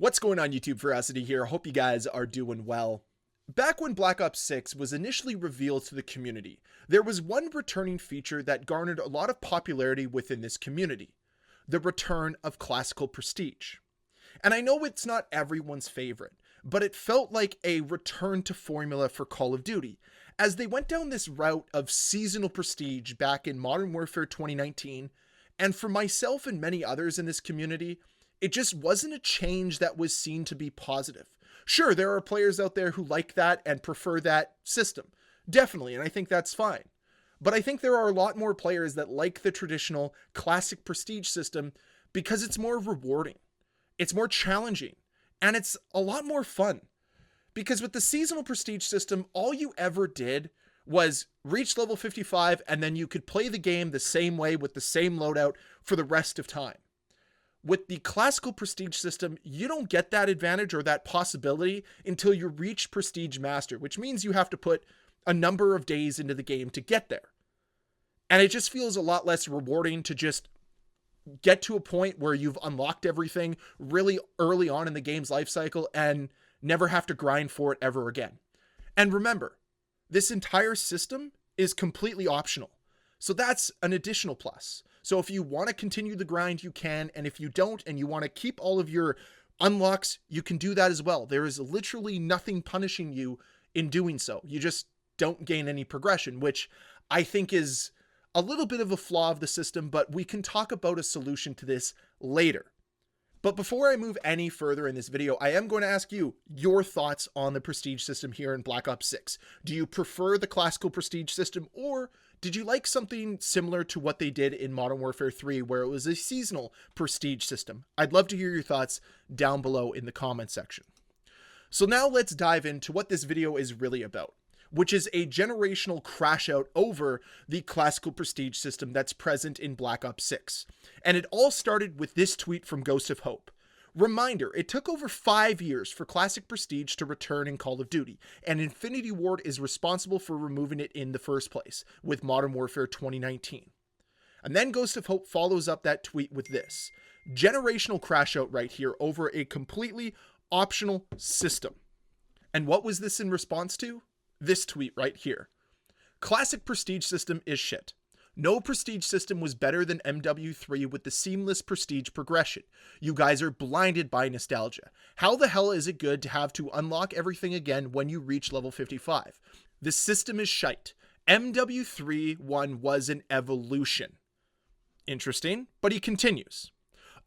What's going on YouTube? Ferocity here. Hope you guys are doing well. Back when Black Ops 6 was initially revealed to the community, there was one returning feature that garnered a lot of popularity within this community: the return of classical prestige. And I know it's not everyone's favorite, but it felt like a return to formula for Call of Duty, as they went down this route of seasonal prestige back in Modern Warfare 2019, and for myself and many others in this community, it just wasn't a change that was seen to be positive. Sure, there are players out there who like that and prefer that system. Definitely, and I think that's fine. But I think there are a lot more players that like the traditional classic prestige system because it's more rewarding, it's more challenging, and it's a lot more fun. Because with the seasonal prestige system, all you ever did was reach level 55 and then you could play the game the same way with the same loadout for the rest of time. With the classical prestige system, you don't get that advantage or that possibility until you reach Prestige Master, which means you have to put a number of days into the game to get there. And it just feels a lot less rewarding to just get to a point where you've unlocked everything really early on in the game's life cycle and never have to grind for it ever again. And remember, this entire system is completely optional. So that's an additional plus. So if you want to continue the grind, you can. And if you don't, and you want to keep all of your unlocks, you can do that as well. There is literally nothing punishing you in doing so. You just don't gain any progression, which I think is a little bit of a flaw of the system, but we can talk about a solution to this later. But before I move any further in this video, I am going to ask you your thoughts on the prestige system here in Black Ops 6. Do you prefer the classical prestige system, or did you like something similar to what they did in Modern Warfare 3, where it was a seasonal prestige system? I'd love to hear your thoughts down below in the comment section. So now let's dive into what this video is really about, which is a generational crash out over the classical prestige system that's present in Black Ops 6. And it all started with this tweet from Ghost of Hope. Reminder, it took over 5 years for classic prestige to return in Call of Duty, and Infinity Ward is responsible for removing it in the first place with Modern Warfare 2019. And then Ghost of Hope follows up that tweet with this: generational crash out right here over a completely optional system. And what was this in response to? This tweet right here. Classic prestige system is shit. No prestige system was better than MW3 with the seamless prestige progression. You guys are blinded by nostalgia. How the hell is it good to have to unlock everything again when you reach level 55? The system is shite. MW3 1 was an evolution. Interesting, but he continues.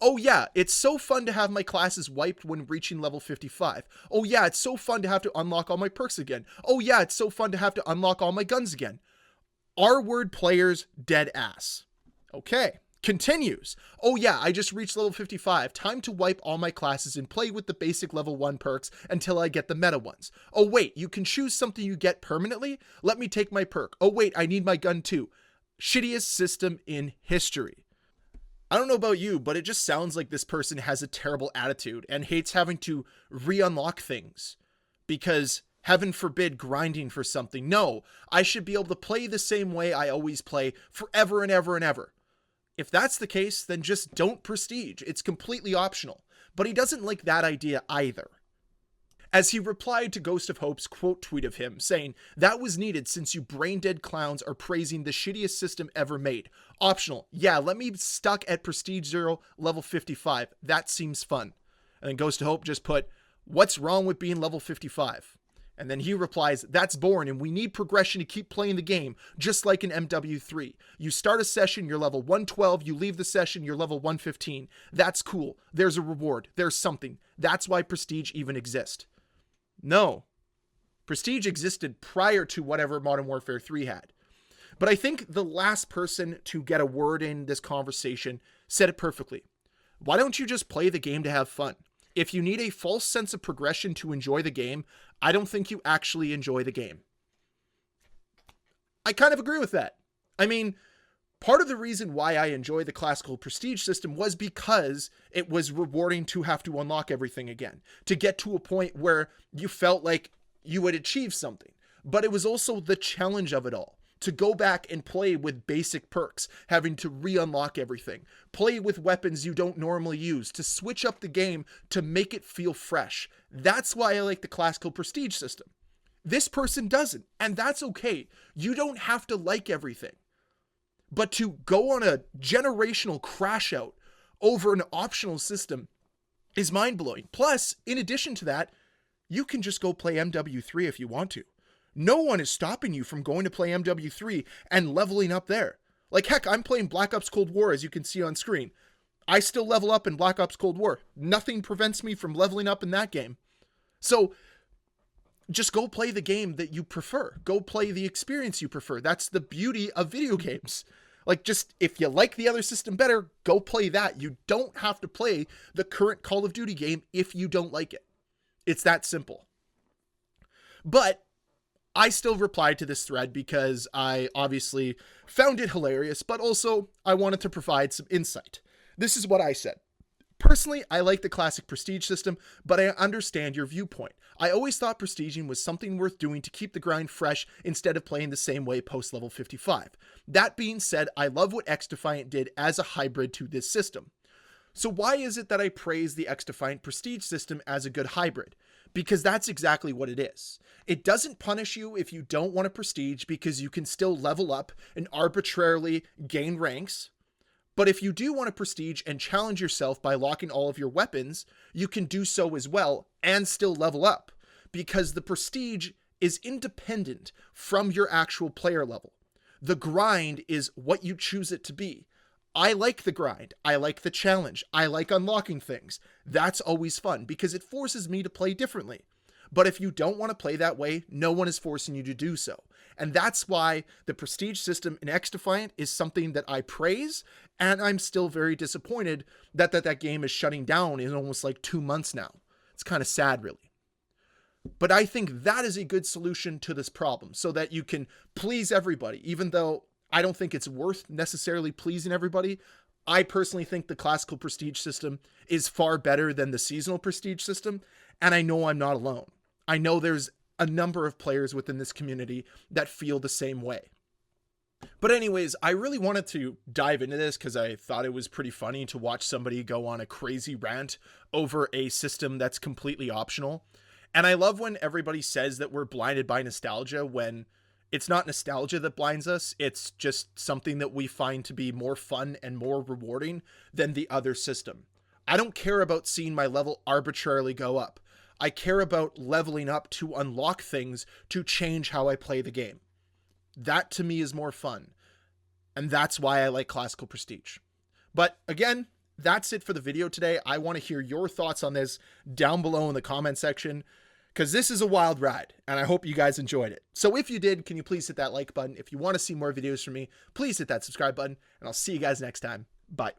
Oh yeah, it's so fun to have my classes wiped when reaching level 55. Oh yeah, it's so fun to have to unlock all my perks again. Oh yeah, it's so fun to have to unlock all my guns again. R-word players dead ass. Okay, continues. Oh yeah, I just reached level 55. Time to wipe all my classes and play with the basic level 1 perks until I get the meta ones. Oh wait, you can choose something you get permanently? Let me take my perk. Oh wait, I need my gun too. Shittiest system in history. I don't know about you, but it just sounds like this person has a terrible attitude and hates having to re-unlock things because, heaven forbid, grinding for something. No, I should be able to play the same way I always play forever and ever and ever. If that's the case, then just don't prestige. It's completely optional. But he doesn't like that idea either, as he replied to Ghost of Hope's quote tweet of him, saying, "That was needed since you brain-dead clowns are praising the shittiest system ever made. Optional. Yeah, let me stuck at Prestige 0, level 55. That seems fun." And then Ghost of Hope just put, "What's wrong with being level 55? And then he replies, "That's boring and we need progression to keep playing the game, just like in MW3. You start a session, you're level 112, you leave the session, you're level 115. That's cool. There's a reward. There's something. That's why Prestige even exists." No. Prestige existed prior to whatever Modern Warfare 3 had. But I think the last person to get a word in this conversation said it perfectly. Why don't you just play the game to have fun? If you need a false sense of progression to enjoy the game, I don't think you actually enjoy the game. I kind of agree with that. I mean, part of the reason why I enjoy the classical prestige system was because it was rewarding to have to unlock everything again, to get to a point where you felt like you had achieved something. But it was also the challenge of it all. to go back and play with basic perks, having to re-unlock everything, play with weapons you don't normally use, to switch up the game to make it feel fresh. That's why I like the classical prestige system. This person doesn't, and that's okay. You don't have to like everything. But to go on a generational crash out over an optional system is mind-blowing. Plus, in addition to that, you can just go play MW3 if you want to. No one is stopping you from going to play MW3 and leveling up there. Like, heck, I'm playing Black Ops Cold War, as you can see on screen. I still level up in Black Ops Cold War. Nothing prevents me from leveling up in that game. So, just go play the game that you prefer. Go play the experience you prefer. That's the beauty of video games. Like, just, if you like the other system better, go play that. You don't have to play the current Call of Duty game if you don't like it. It's that simple. But I still replied to this thread because I obviously found it hilarious, but also I wanted to provide some insight. This is what I said. Personally, I like the classic prestige system, but I understand your viewpoint. I always thought prestiging was something worth doing to keep the grind fresh instead of playing the same way post level 55. That being said, I love what XDefiant did as a hybrid to this system. So why is it that I praise the XDefiant prestige system as a good hybrid? Because that's exactly what it is. It doesn't punish you if you don't want to prestige because you can still level up and arbitrarily gain ranks. But if you do want to prestige and challenge yourself by locking all of your weapons, you can do so as well and still level up, because the prestige is independent from your actual player level. The grind is what you choose it to be. I like the grind. I like the challenge. I like unlocking things. That's always fun because it forces me to play differently. But if you don't want to play that way, no one is forcing you to do so. And that's why the prestige system in XDefiant is something that I praise, and I'm still very disappointed that that game is shutting down in almost like 2 months now. It's kind of sad, really. But I think that is a good solution to this problem so that you can please everybody, even though I don't think it's worth necessarily pleasing everybody. I personally think the classical prestige system is far better than the seasonal prestige system, and I know I'm not alone. I know there's a number of players within this community that feel the same way. But anyways, I really wanted to dive into this because I thought it was pretty funny to watch somebody go on a crazy rant over a system that's completely optional. And I love when everybody says that we're blinded by nostalgia when it's not nostalgia that blinds us. It's just something that we find to be more fun and more rewarding than the other system. I don't care about seeing my level arbitrarily go up. I care about leveling up to unlock things to change how I play the game. That to me is more fun. And that's why I like classical prestige. But again, that's it for the video today. I want to hear your thoughts on this down below in the comment section, because this is a wild ride and I hope you guys enjoyed it. So if you did, can you please hit that like button? If you want to see more videos from me, please hit that subscribe button, and I'll see you guys next time. Bye.